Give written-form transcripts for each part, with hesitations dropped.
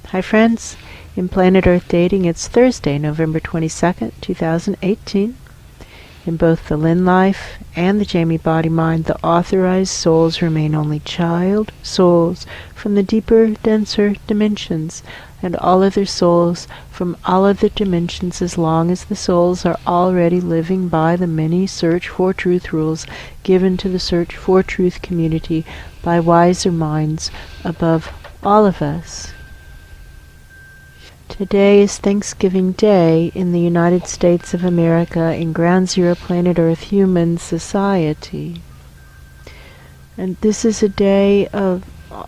Hi friends, in Planet Earth Dating it's Thursday, November 22nd, 2018. In both the Lynn life and the Jamie Body Mind, the authorized souls remain only child souls from the deeper, denser dimensions, and all other souls from all other dimensions, as long as the souls are already living by the many search for truth rules given to the search for truth community by wiser minds above all of us. Today is Thanksgiving Day in the United States of America in Ground Zero Planet Earth Human Society. And this is a day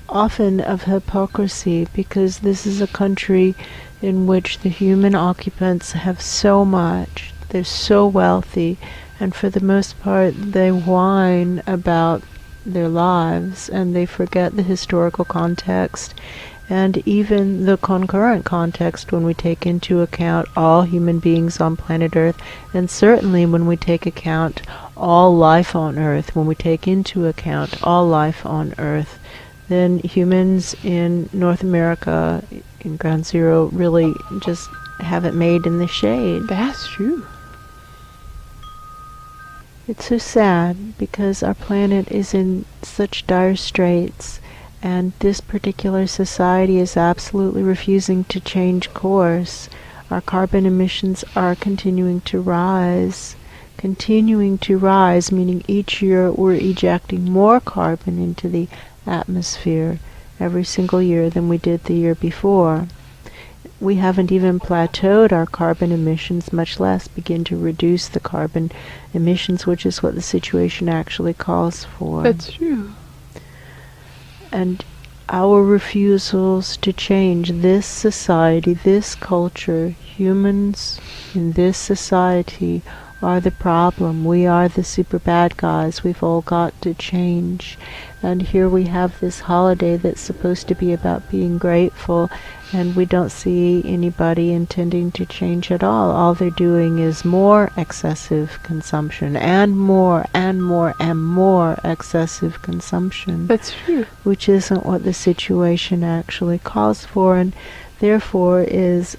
often of hypocrisy, because this is a country in which the human occupants have so much. They're so wealthy, and for the most part they whine about their lives and they forget the historical context and even the concurrent context when we take into account all human beings on planet Earth, and certainly when we take account all life on Earth. When we take into account all life on Earth, then humans in North America, in Ground Zero, really just have it made in the shade. That's true. It's so sad because our planet is in such dire straits, and this particular society is absolutely refusing to change course. Our carbon emissions are continuing to rise, meaning each year we're ejecting more carbon into the atmosphere every single year than we did the year before. We haven't even plateaued our carbon emissions, much less begin to reduce the carbon emissions, which is what the situation actually calls for. That's true. And our refusals to change this society, this culture, humans in this society are the problem. We are the super bad guys. We've all got to change. And here we have this holiday that's supposed to be about being grateful, and we don't see anybody intending to change at all. All they're doing is more excessive consumption, and more and more and more excessive consumption. That's true. Which isn't what the situation actually calls for, and therefore is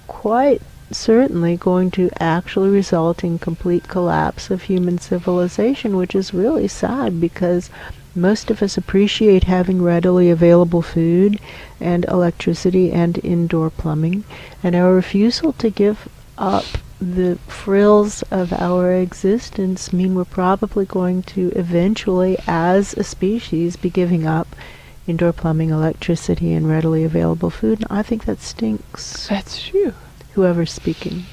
quite certainly going to actually result in complete collapse of human civilization, which is really sad, because most of us appreciate having readily available food and electricity and indoor plumbing, and our refusal to give up the frills of our existence mean we're probably going to eventually, as a species, be giving up indoor plumbing, electricity, and readily available food. And I think that stinks. That's true. Whoever's speaking.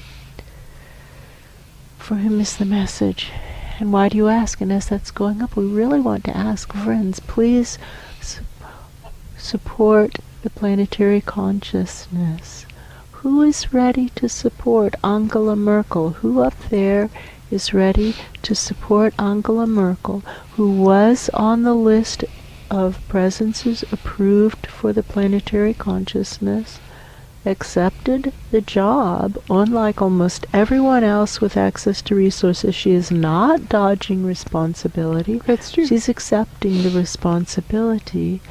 For whom is the message? And why do you ask? And as that's going up, we really want to ask, friends, please support the planetary consciousness. Who is ready to support Angela Merkel? Who up there is ready to support Angela Merkel, who was on the list of presences approved for the planetary consciousness, accepted the job? Unlike almost everyone else with access to resources, she is not dodging responsibility. That's true. She's accepting the responsibility.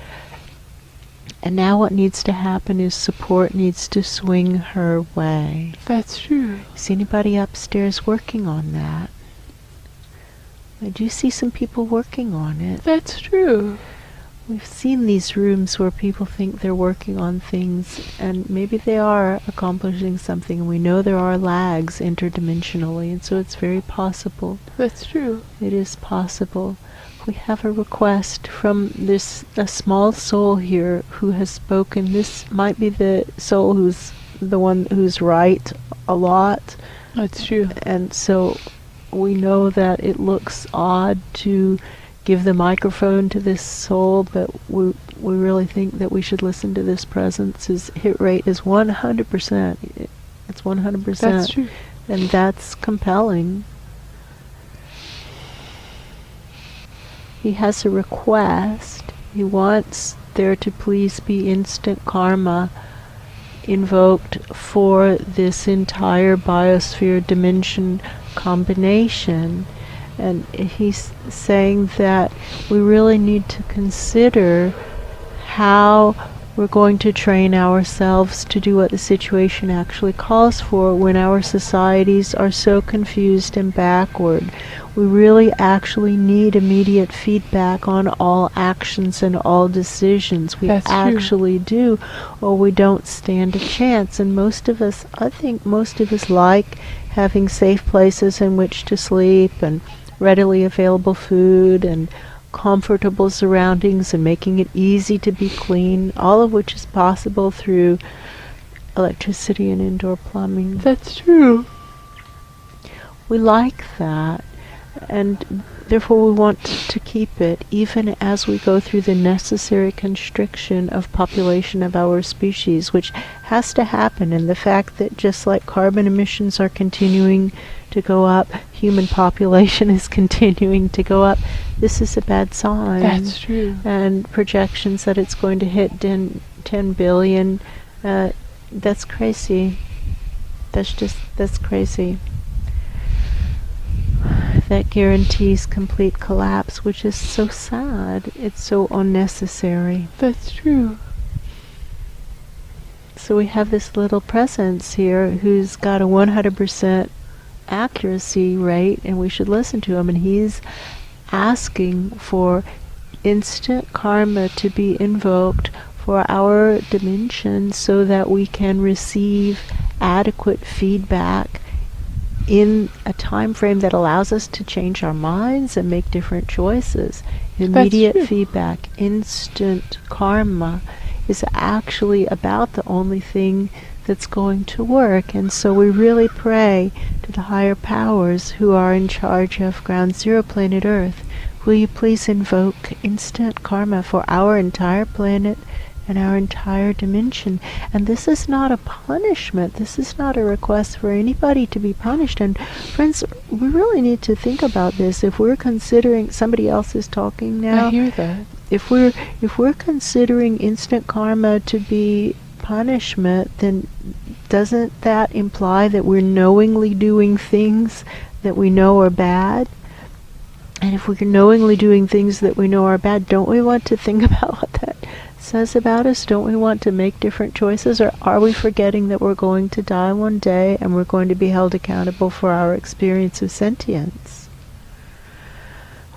And now what needs to happen is support needs to swing her way. That's true. Is anybody upstairs working on that? I do see some people working on it. That's true. We've seen these rooms where people think they're working on things, and maybe they are accomplishing something, and we know there are lags interdimensionally, and so it's very possible. That's true. It is possible. We have a request from a small soul here who has spoken. This might be the soul who's the one who's right a lot. That's true. And so we know that it looks odd to give the microphone to this soul, but we really think that we should listen to this presence. His hit rate is 100%. It's 100%. That's true. And that's compelling. He has a request. He wants there to please be instant karma invoked for this entire biosphere dimension combination. And he's saying that we really need to consider how We're going to train ourselves to do what the situation actually calls for when our societies are so confused and backward. We really actually need immediate feedback on all actions and all decisions. We That's true. actually do, or we don't stand a chance. And most of us, I think most of us like having safe places in which to sleep and readily available food and comfortable surroundings and making it easy to be clean, all of which is possible through electricity and indoor plumbing. That's true. We like that, and therefore we want to keep it, even as we go through the necessary constriction of population of our species, which has to happen. And the fact that just like carbon emissions are continuing to go up, human population is continuing to go up. This is a bad sign. That's true. And projections that it's going to hit 10 billion, that's crazy. That's crazy. That guarantees complete collapse, which is so sad. It's so unnecessary. That's true. So we have this little presence here who's got a 100% accuracy rate, and we should listen to him, and he's asking for instant karma to be invoked for our dimension so that we can receive adequate feedback in a time frame that allows us to change our minds and make different choices. Immediate feedback, instant karma, is actually about the only thing that's going to work. And so we really pray to the higher powers who are in charge of Ground Zero Planet Earth. Will you please invoke instant karma for our entire planet and our entire dimension? And this is not a punishment. This is not a request for anybody to be punished. And friends, we really need to think about this. If we're considering, somebody else is talking now. I hear that. If we're considering instant karma to be punishment, then doesn't that imply that we're knowingly doing things that we know are bad? And if we're knowingly doing things that we know are bad, don't we want to think about what that says about us? Don't we want to make different choices? Or are we forgetting that we're going to die one day and we're going to be held accountable for our experience of sentience?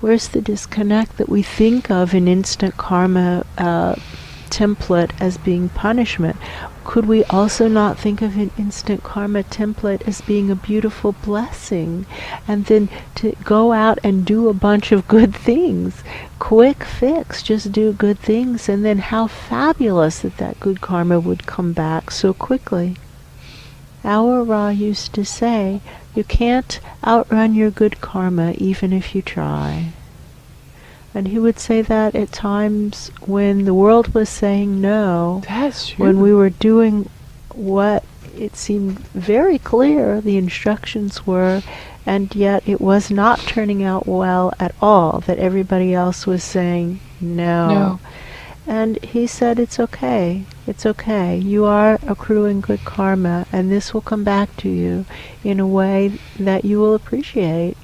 Where's the disconnect that we think of an instant karma template as being punishment? Could we also not think of an instant karma template as being a beautiful blessing? And then to go out and do a bunch of good things. Quick fix, just do good things. And then how fabulous that good karma would come back so quickly. Our Ra used to say, you can't outrun your good karma even if you try. And he would say that at times when the world was saying no. That's true. When we were doing what it seemed very clear the instructions were, and yet it was not turning out well at all, that everybody else was saying no. And he said, it's okay. It's okay. You are accruing good karma, and this will come back to you in a way that you will appreciate.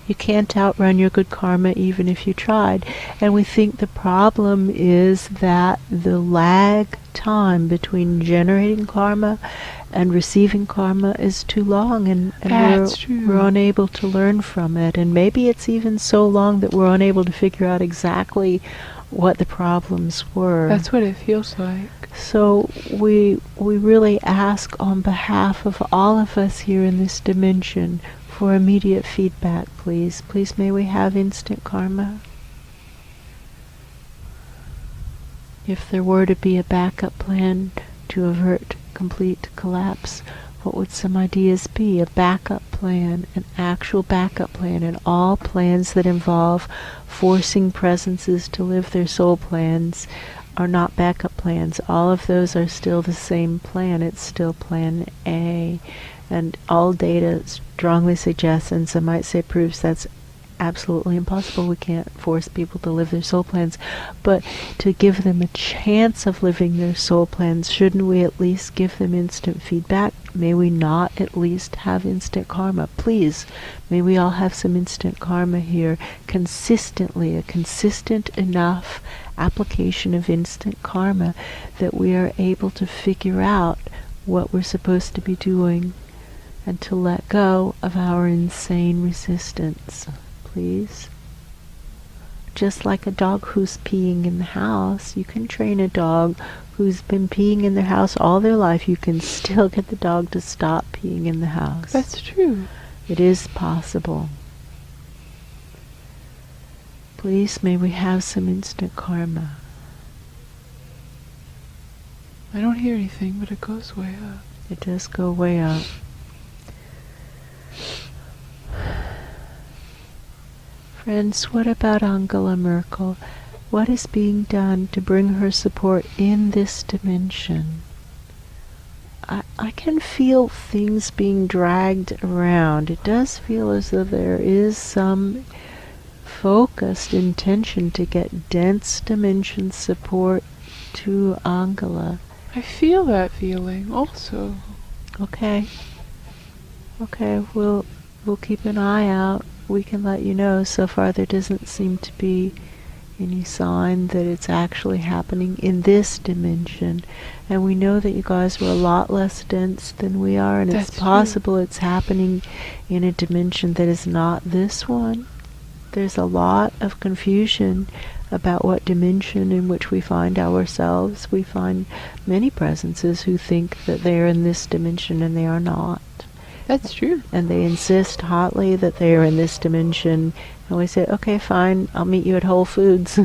You can't outrun your good karma even if you tried. And we think the problem is that the lag time between generating karma and receiving karma is too long, and we're unable to learn from it. And maybe it's even so long that we're unable to figure out exactly what the problems were. That's what it feels like. So we really ask on behalf of all of us here in this dimension for immediate feedback, please. Please, may we have instant karma. If there were to be a backup plan to avert complete collapse, what would some ideas be? A backup plan, an actual backup plan, and all plans that involve forcing presences to live their soul plans are not backup plans. All of those are still the same plan. It's still plan A. And all data strongly suggests, and some might say proves, that's absolutely impossible. We can't force people to live their soul plans. But to give them a chance of living their soul plans, shouldn't we at least give them instant feedback? May we not at least have instant karma? Please, may we all have some instant karma here consistently, a consistent enough application of instant karma that we are able to figure out what we're supposed to be doing and to let go of our insane resistance, please. Just like a dog who's peeing in the house, you can train a dog who's been peeing in their house all their life. You can still get the dog to stop peeing in the house. That's true. It is possible. Please, may we have some instant karma. I don't hear anything, but it goes way up. It does go way up. Friends, what about Angela Merkel? What is being done to bring her support in this dimension? I can feel things being dragged around. It does feel as though there is some focused intention to get dense dimension support to Angela. I feel that feeling also. Okay. Okay, we'll keep an eye out. We can let you know. So far there doesn't seem to be any sign that it's actually happening in this dimension. And we know that you guys were a lot less dense than we are, and That's it's possible it's happening in a dimension that is not this one. There's a lot of confusion about what dimension in which we find ourselves. We find many presences who think that they are in this dimension and they are not. That's true. And they insist hotly that they are in this dimension. And we say, okay, fine, I'll meet you at Whole Foods.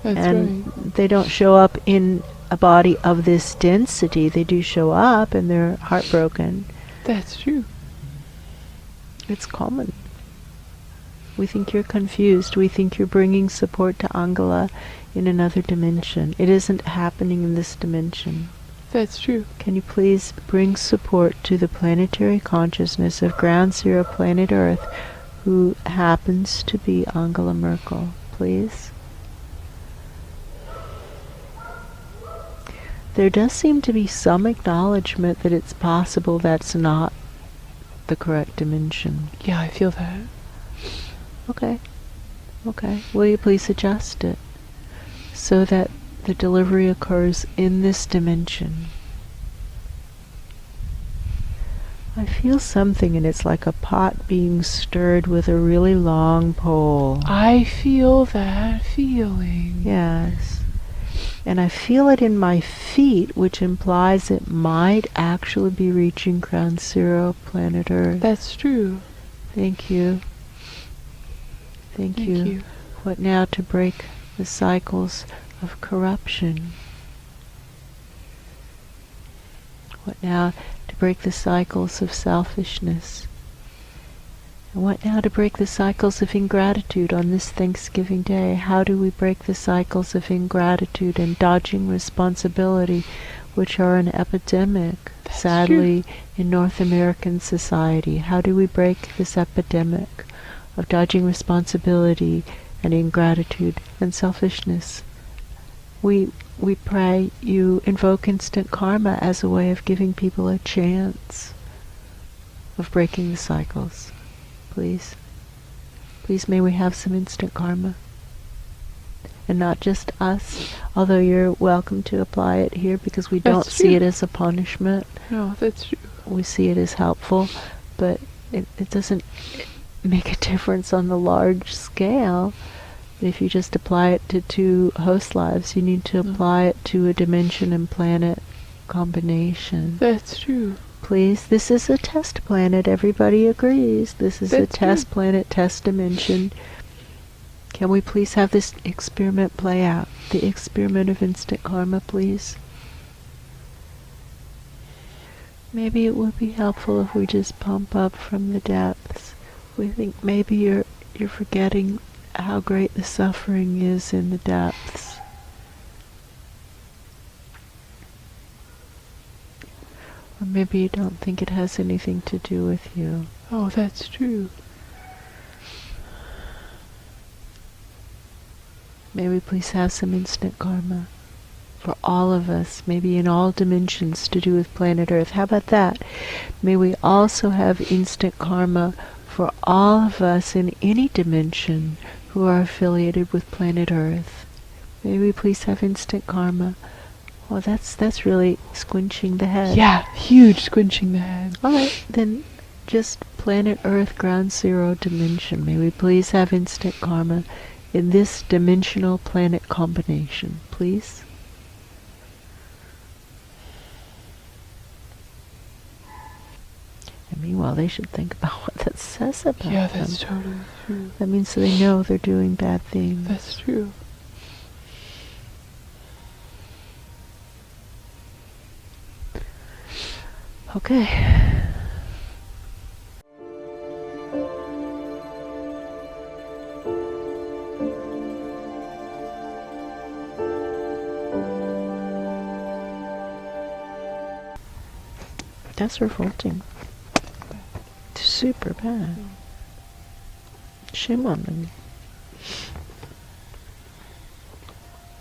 That's and right. they don't show up in a body of this density. They do show up and they're heartbroken. That's true. It's common. We think you're confused. We think you're bringing support to Angela in another dimension. It isn't happening in this dimension. That's true. Can you please bring support to the planetary consciousness of Ground Zero Planet Earth, who happens to be Angela Merkel, please? There does seem to be some acknowledgement that it's possible that's not the correct dimension. Yeah, I feel that. Okay. Okay. Will you please adjust it so that the delivery occurs in this dimension? I feel something, and it's like a pot being stirred with a really long pole. I feel that feeling. Yes. And I feel it in my feet, which implies it might actually be reaching Ground Zero Planet Earth. That's true. Thank you. Thank you. What now to break the cycles of corruption? What now to break the cycles of selfishness? And what now to break the cycles of ingratitude on this Thanksgiving Day? How do we break the cycles of ingratitude and dodging responsibility, which are an epidemic, That's sadly, in North American society? How do we break this epidemic of dodging responsibility and ingratitude and selfishness? We pray you invoke instant karma as a way of giving people a chance of breaking the cycles. Please. Please, may we have some instant karma. And not just us, although you're welcome to apply it here, because we don't see it as a punishment. No, that's true. We see it as helpful, but it doesn't make a difference on the large scale. If you just apply it to 2 host lives, you need to apply it to a dimension and planet combination. That's true. Please, this is a test planet, everybody agrees. This is a test planet, test dimension. Can we please have this experiment play out? The experiment of instant karma, please. Maybe it would be helpful if we just pump up from the depths. We think maybe you're forgetting how great the suffering is in the depths. Or maybe you don't think it has anything to do with you. Oh, that's true. May we please have some instant karma for all of us, maybe in all dimensions, to do with planet Earth. How about that? May we also have instant karma for all of us in any dimension who are affiliated with planet Earth. May we please have instant karma. Well, that's really squinching the head. Yeah, huge squinching the head. Alright, then just planet Earth, ground zero dimension. May we please have instant karma in this dimensional planet combination, please? And meanwhile, they should think about what that says about Yeah, them. that's totally true. That means so they know they're doing bad things. That's true. Okay. That's revolting. Super bad. Shame on them.